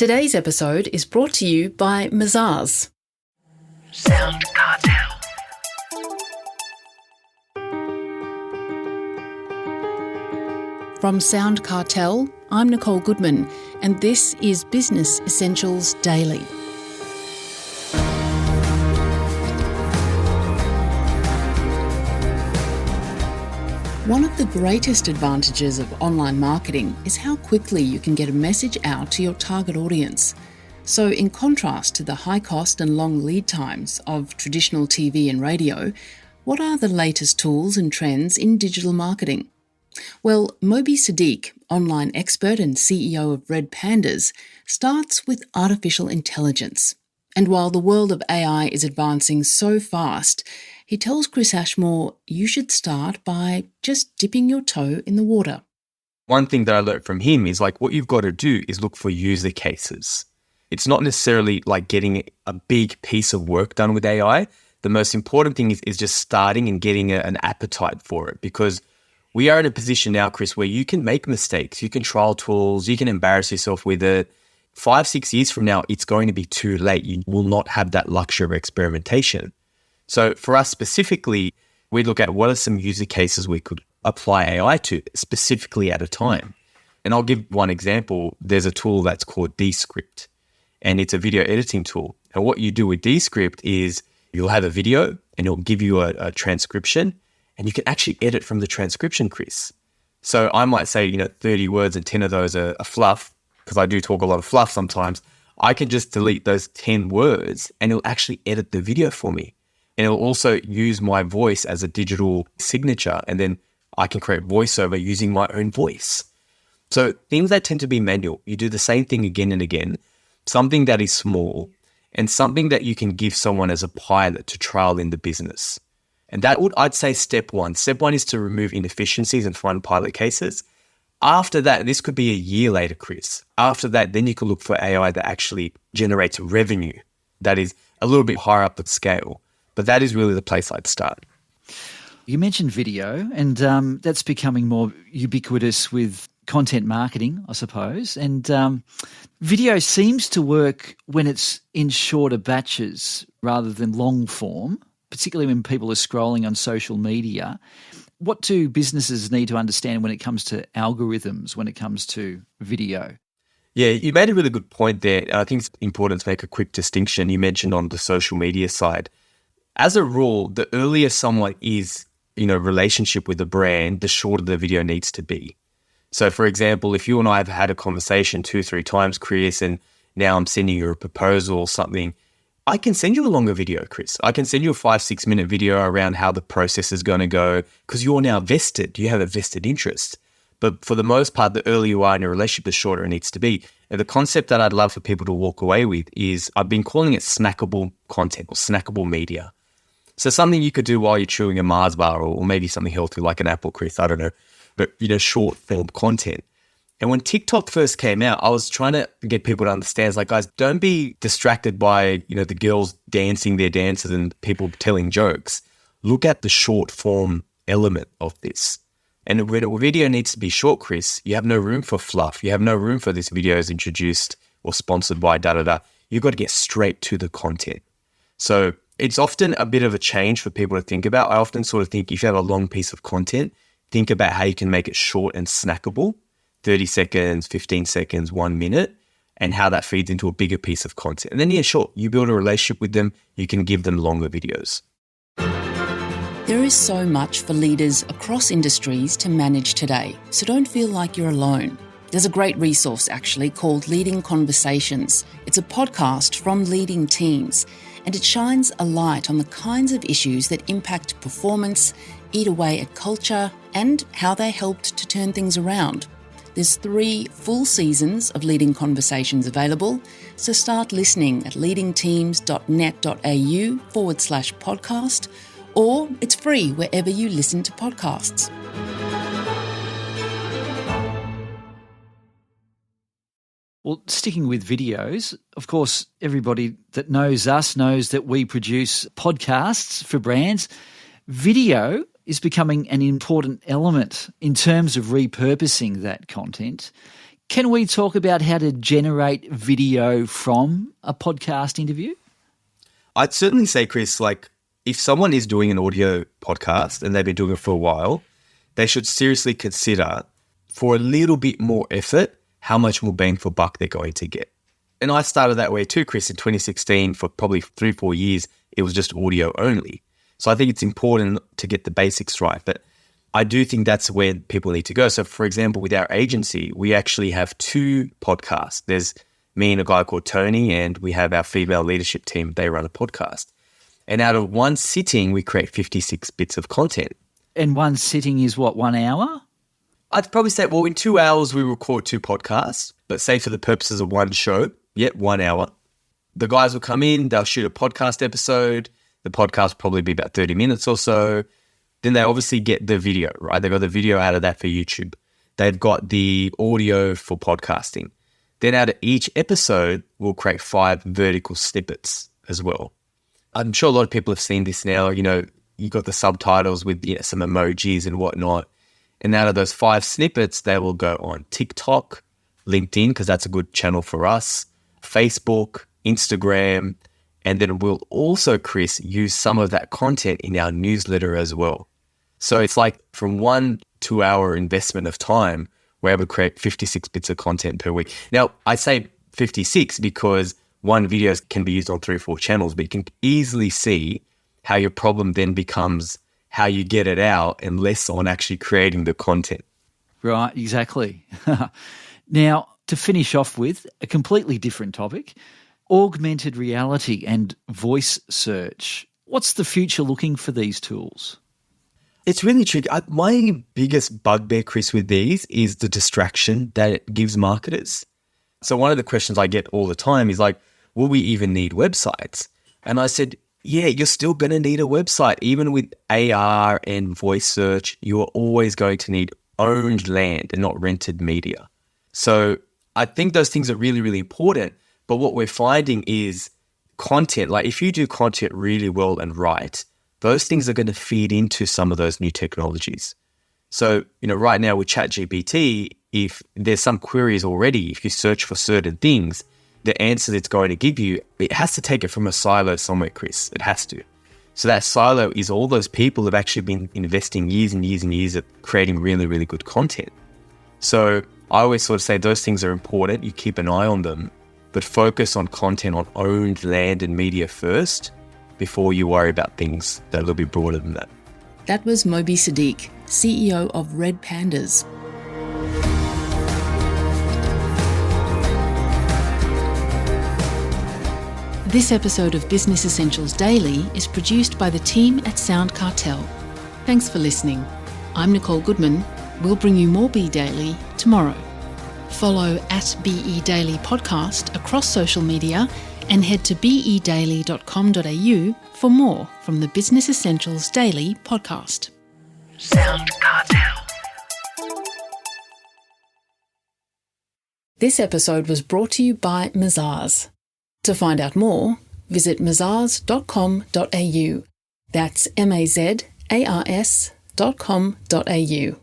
Today's episode is brought to you by Mazars. SoundCartel. From SoundCartel, I'm Nicole Goodman, and this is Business Essentials Daily. One of the greatest advantages of online marketing is how quickly you can get a message out to your target audience. So in contrast to the high cost and long lead times of traditional TV and radio, what are the latest tools and trends in digital marketing? Well, Moby Sadiq, online expert and CEO of Red Pandas, starts with artificial intelligence. And while the world of AI is advancing so fast, he tells Chris Ashmore you should start by just dipping your toe in the water. One thing that I learned from him is what you've got to do is look for user cases. It's not necessarily like getting a big piece of work done with AI. The most important thing is just starting and getting an appetite for it, because we are in a position now, Chris, where you can make mistakes. You can trial tools. You can embarrass yourself with it. 5-6 years from now, it's going to be too late. You will not have that luxury of experimentation. So for us specifically, we look at what are some user cases we could apply AI to specifically at a time. And I'll give one example. There's a tool that's called Descript, and it's a video editing tool. And what you do with Descript is you'll have a video and it'll give you a transcription, and you can actually edit from the transcription, Chris. So I might say, 30 words and 10 of those are fluff, because I do talk a lot of fluff sometimes. I can just delete those 10 words and it'll actually edit the video for me. And it'll also use my voice as a digital signature, and then I can create voiceover using my own voice. So things that tend to be manual, you do the same thing again and again, something that is small, and something that you can give someone as a pilot to trial in the business. And that would, I'd say, step one. Step one is to remove inefficiencies and find pilot cases. After that, this could be a year later, Chris. After that, then you can look for AI that actually generates revenue that is a little bit higher up the scale. But that is really the place I'd start. You mentioned video, and that's becoming more ubiquitous with content marketing, I suppose. And video seems to work when it's in shorter batches rather than long form, particularly when people are scrolling on social media. What do businesses need to understand when it comes to algorithms, when it comes to video? Yeah, you made a really good point there. I think it's important to make a quick distinction. You mentioned on the social media side. As a rule, the earlier someone is, relationship with a brand, the shorter the video needs to be. So for example, if you and I have had a conversation 2-3 times, Chris, and now I'm sending you a proposal or something, I can send you a longer video, Chris. I can send you a 5-6 minute video around how the process is going to go, because you're now vested. You have a vested interest. But for the most part, the earlier you are in a relationship, the shorter it needs to be. And the concept that I'd love for people to walk away with is, I've been calling it snackable content or snackable media. So something you could do while you're chewing a Mars bar, or maybe something healthy like an apple, Chris, I don't know. But, short form content. And when TikTok first came out, I was trying to get people to understand, guys, don't be distracted by, the girls dancing their dances and people telling jokes. Look at the short form element of this. And when a video needs to be short, Chris, you have no room for fluff. You have no room for this video is introduced or sponsored by da-da-da. You've got to get straight to the content. So it's often a bit of a change for people to think about. I often sort of think if you have a long piece of content, think about how you can make it short and snackable. 30 seconds, 15 seconds, 1 minute, and how that feeds into a bigger piece of content. And then, sure, you build a relationship with them, you can give them longer videos. There is so much for leaders across industries to manage today, so don't feel like you're alone. There's a great resource actually called Leading Conversations. It's a podcast from leading teams, and it shines a light on the kinds of issues that impact performance, eat away at culture, and how they helped to turn things around. There's 3 full seasons of Leading Conversations available, so start listening at leadingteams.net.au/podcast, or it's free wherever you listen to podcasts. Well, sticking with videos, of course, everybody that knows us knows that we produce podcasts for brands. Video is becoming an important element in terms of repurposing that content. Can we talk about how to generate video from a podcast interview? I'd certainly say, Chris, like if someone is doing an audio podcast and they've been doing it for a while, they should seriously consider for a little bit more effort, how much more bang for buck they're going to get. And I started that way too, Chris, in 2016 for probably 3-4 years, it was just audio only. So I think it's important to get the basics right, but I do think that's where people need to go. So for example, with our agency, we actually have 2 podcasts. There's me and a guy called Tony, and we have our female leadership team. They run a podcast. And out of one sitting, we create 56 bits of content. And one sitting is what, 1 hour? I'd probably say, well, in 2 hours, we record 2 podcasts, but say for the purposes of one show, 1 hour. The guys will come in, they'll shoot a podcast episode. The podcast will probably be about 30 minutes or so. Then they obviously get the video, right? They've got the video out of that for YouTube. They've got the audio for podcasting. Then out of each episode, we'll create 5 vertical snippets as well. I'm sure a lot of people have seen this now. You know, you got the subtitles with some emojis and whatnot. And out of those 5 snippets, they will go on TikTok, LinkedIn, because that's a good channel for us, Facebook, Instagram, and then we'll also, Chris, use some of that content in our newsletter as well. So it's like from 1 2-hour investment of time, we're able to create 56 bits of content per week. Now, I say 56 because one video can be used on 3 or 4 channels, but you can easily see how your problem then becomes how you get it out and less on actually creating the content. Right, exactly. Now, to finish off with a completely different topic, augmented reality and voice search. What's the future looking for these tools? It's really tricky. My biggest bugbear, Chris, with these is the distraction that it gives marketers. So one of the questions I get all the time is like, will we even need websites? And I said, yeah, you're still going to need a website. Even with AR and voice search, you are always going to need owned land and not rented media. So I think those things are really, really important. But what we're finding is content, like if you do content really well and right, those things are going to feed into some of those new technologies. So, right now with ChatGPT, if there's some queries already, if you search for certain things, the answer it's going to give you, it has to take it from a silo somewhere, Chris. It has to. So that silo is all those people have actually been investing years and years and years at creating really, really good content. So I always sort of say those things are important. You keep an eye on them, but focus on content on owned land and media first before you worry about things that are a little bit broader than that. That was Moby Sadiq, CEO of Red Pandas. This episode of Business Essentials Daily is produced by the team at SoundCartel. Thanks for listening. I'm Nicole Goodman. We'll bring you more Be Daily tomorrow. Follow at BE Daily Podcast across social media and head to bedaily.com.au for more from the Business Essentials Daily podcast. SoundCartel. This episode was brought to you by Mazars. To find out more, visit mazars.com.au. That's mazars.com.au.